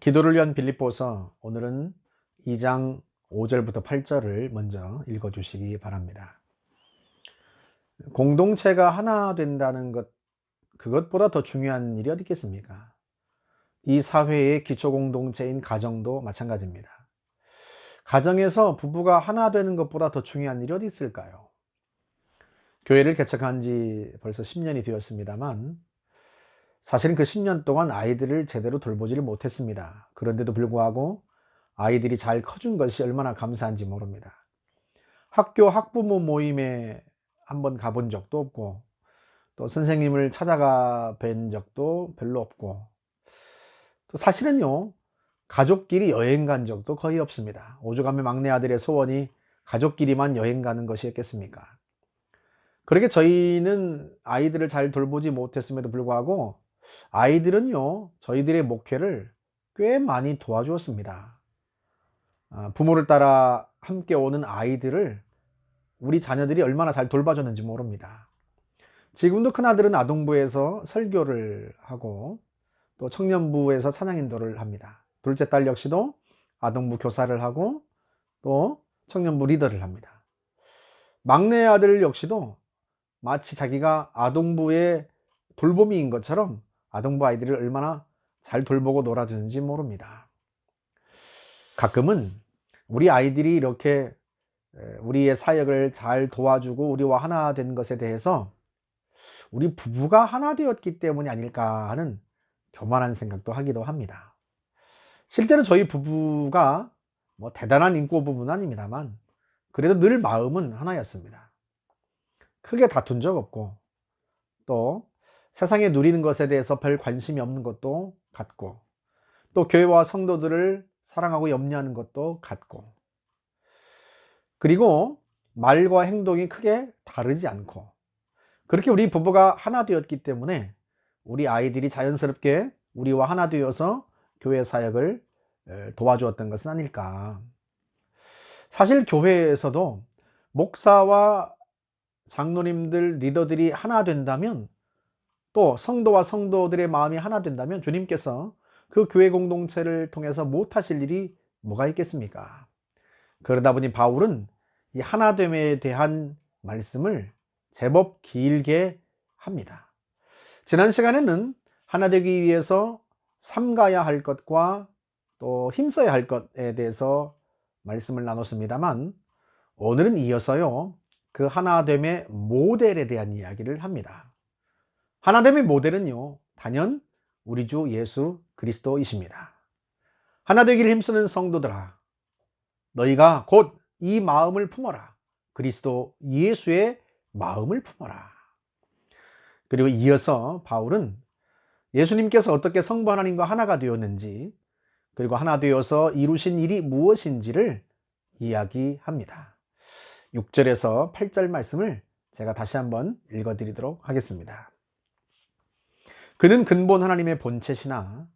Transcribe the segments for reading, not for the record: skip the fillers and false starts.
기도를 위한 빌립보서 오늘은 2장 5절부터 8절을 먼저 읽어주시기 바랍니다. 공동체가 하나 된다는 것, 그것보다 더 중요한 일이 어디 있겠습니까? 이 사회의 기초 공동체인 가정도 마찬가지입니다. 가정에서 부부가 하나 되는 것보다 더 중요한 일이 어디 있을까요? 교회를 개척한 지 벌써 10년이 되었습니다만 사실은 그 10년 동안 아이들을 제대로 돌보지를 못했습니다. 그런데도 불구하고 아이들이 잘 커준 것이 얼마나 감사한지 모릅니다. 학교 학부모 모임에 한번 가본 적도 없고 또 선생님을 찾아가 뵌 적도 별로 없고 또 사실은요, 가족끼리 여행 간 적도 거의 없습니다. 오죽하면 막내 아들의 소원이 가족끼리만 여행 가는 것이었겠습니까? 그렇게 저희는 아이들을 잘 돌보지 못했음에도 불구하고 아이들은요, 저희들의 목회를 꽤 많이 도와주었습니다. 부모를 따라 함께 오는 아이들을 우리 자녀들이 얼마나 잘 돌봐줬는지 모릅니다. 지금도 큰아들은 아동부에서 설교를 하고 또 청년부에서 찬양 인도를 합니다. 둘째 딸 역시도 아동부 교사를 하고 또 청년부 리더를 합니다. 막내 아들 역시도 마치 자기가 아동부의 돌보미인 것처럼 아동부 아이들을 얼마나 잘 돌보고 놀아주는지 모릅니다. 가끔은 우리 아이들이 이렇게 우리의 사역을 잘 도와주고 우리와 하나 된 것에 대해서 우리 부부가 하나 되었기 때문이 아닐까 하는 교만한 생각도 하기도 합니다. 실제로 저희 부부가 뭐 대단한 인고 부부는 아닙니다만 그래도 늘 마음은 하나였습니다. 크게 다툰 적 없고 또 세상에 누리는 것에 대해서 별 관심이 없는 것도 같고 또 교회와 성도들을 사랑하고 염려하는 것도 같고 그리고 말과 행동이 크게 다르지 않고 그렇게 우리 부부가 하나 되었기 때문에 우리 아이들이 자연스럽게 우리와 하나 되어서 교회 사역을 도와주었던 것은 아닐까. 사실 교회에서도 목사와 장로님들, 리더들이 하나 된다면 또 성도와 성도들의 마음이 하나 된다면 주님께서 그 교회 공동체를 통해서 못하실 일이 뭐가 있겠습니까? 그러다 보니 바울은 이 하나됨에 대한 말씀을 제법 길게 합니다. 지난 시간에는 하나 되기 위해서 삼가야 할 것과 또 힘써야 할 것에 대해서 말씀을 나눴습니다만 오늘은 이어서요, 그 하나됨의 모델에 대한 이야기를 합니다. 하나됨의 모델은요, 단연 우리 주 예수 그리스도이십니다. 하나 되기를 힘쓰는 성도들아, 너희가 곧 이 마음을 품어라. 그리스도 예수의 마음을 품어라. 그리고 이어서 바울은 예수님께서 어떻게 성부 하나님과 하나가 되었는지 그리고 하나 되어서 이루신 일이 무엇인지를 이야기합니다. 6절에서 8절 말씀을 제가 다시 한번 읽어드리도록 하겠습니다. 그는 근본 하나님의 본체시나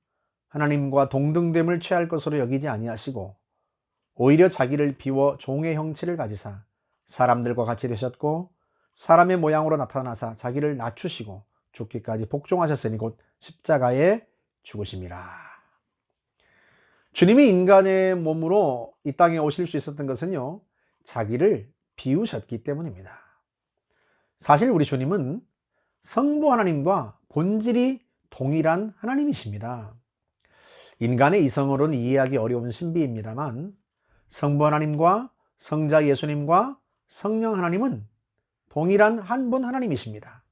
하나님과 동등됨을 취할 것으로 여기지 아니하시고 오히려 자기를 비워 종의 형체를 가지사 사람들과 같이 되셨고 사람의 모양으로 나타나사 자기를 낮추시고 죽기까지 복종하셨으니 곧 십자가에 죽으심이라. 주님이 인간의 몸으로 이 땅에 오실 수 있었던 것은요, 자기를 비우셨기 때문입니다. 사실 우리 주님은 성부 하나님과 본질이 동일한 하나님이십니다. 인간의 이성으로는 이해하기 어려운 신비입니다만 성부 하나님과 성자 예수님과 성령 하나님은 동일한 한 분 하나님이십니다.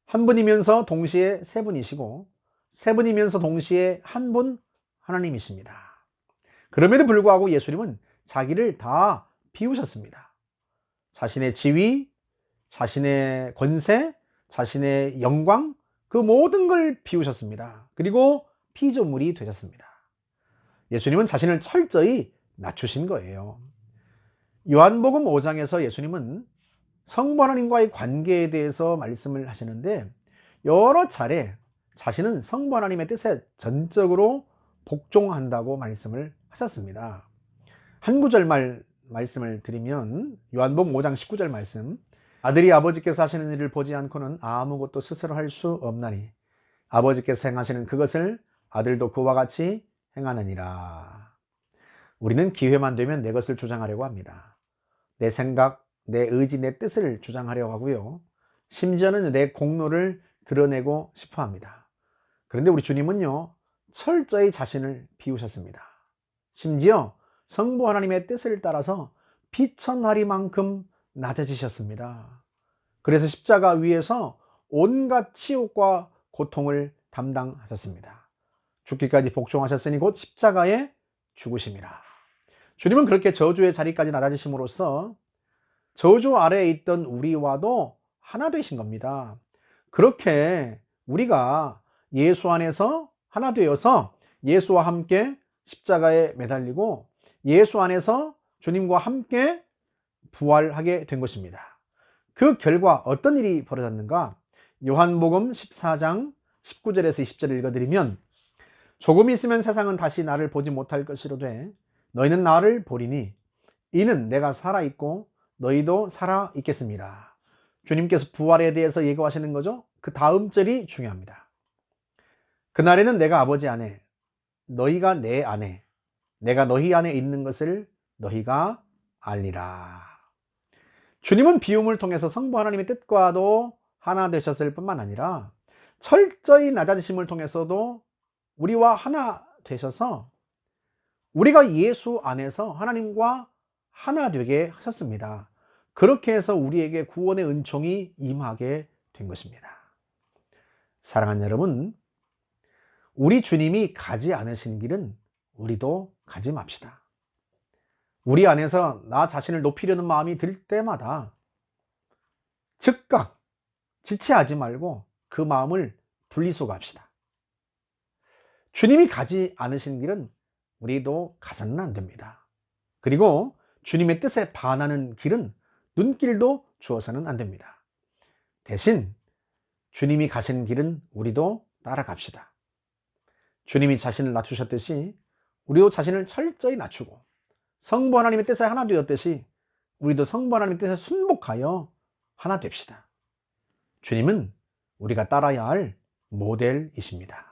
한 분이면서 동시에 세 분이시고 세 분이면서 동시에 한 분 하나님이십니다. 그럼에도 불구하고 예수님은 자기를 다 비우셨습니다. 자신의 지위, 자신의 권세, 자신의 영광, 그 모든 걸 비우셨습니다. 그리고 피조물이 되셨습니다. 예수님은 자신을 철저히 낮추신 거예요. 요한복음 5장에서 예수님은 성부 하나님과의 관계에 대해서 말씀을 하시는데 여러 차례 자신은 성부 하나님의 뜻에 전적으로 복종한다고 말씀을 하셨습니다. 한 구절 말씀을 드리면 요한복음 5장 19절 말씀, 아들이 아버지께서 하시는 일을 보지 않고는 아무것도 스스로 할 수 없나니 아버지께서 행하시는 그것을 아들도 그와 같이 행하느니라. 우리는 기회만 되면 내 것을 주장하려고 합니다. 내 생각, 내 의지, 내 뜻을 주장하려고 하고요. 심지어는 내 공로를 드러내고 싶어 합니다. 그런데 우리 주님은요, 철저히 자신을 비우셨습니다. 심지어 성부 하나님의 뜻을 따라서 비천하리만큼 낮아지셨습니다. 그래서 십자가 위에서 온갖 치욕과 고통을 담당하셨습니다. 죽기까지 복종하셨으니 곧 십자가에 죽으심이라. 주님은 그렇게 저주의 자리까지 낮아지심으로써 저주 아래에 있던 우리와도 하나 되신 겁니다. 그렇게 우리가 예수 안에서 하나 되어서 예수와 함께 십자가에 매달리고 예수 안에서 주님과 함께 부활하게 된 것입니다. 그 결과 어떤 일이 벌어졌는가? 요한복음 14장 19절에서 20절을 읽어드리면, 조금 있으면 세상은 다시 나를 보지 못할 것이로되 너희는 나를 보리니 이는 내가 살아있고 너희도 살아있겠습니다. 주님께서 부활에 대해서 예고하시는 거죠. 그 다음 절이 중요합니다. 그날에는 내가 아버지 안에, 너희가 내 안에, 내가 너희 안에 있는 것을 너희가 알리라. 주님은 비움을 통해서 성부 하나님의 뜻과도 하나 되셨을 뿐만 아니라 철저히 낮아지심을 통해서도 우리와 하나 되셔서 우리가 예수 안에서 하나님과 하나 되게 하셨습니다. 그렇게 해서 우리에게 구원의 은총이 임하게 된 것입니다. 사랑하는 여러분, 우리 주님이 가지 않으신 길은 우리도 가지 맙시다. 우리 안에서 나 자신을 높이려는 마음이 들 때마다 즉각 지체하지 말고 그 마음을 분리수거 합시다. 주님이 가지 않으신 길은 우리도 가서는 안 됩니다. 그리고 주님의 뜻에 반하는 길은 눈길도 주어서는 안 됩니다. 대신 주님이 가신 길은 우리도 따라갑시다. 주님이 자신을 낮추셨듯이 우리도 자신을 철저히 낮추고 성부 하나님의 뜻에 하나 되었듯이 우리도 성부 하나님의 뜻에 순복하여 하나 됩시다. 주님은 우리가 따라야 할 모델이십니다.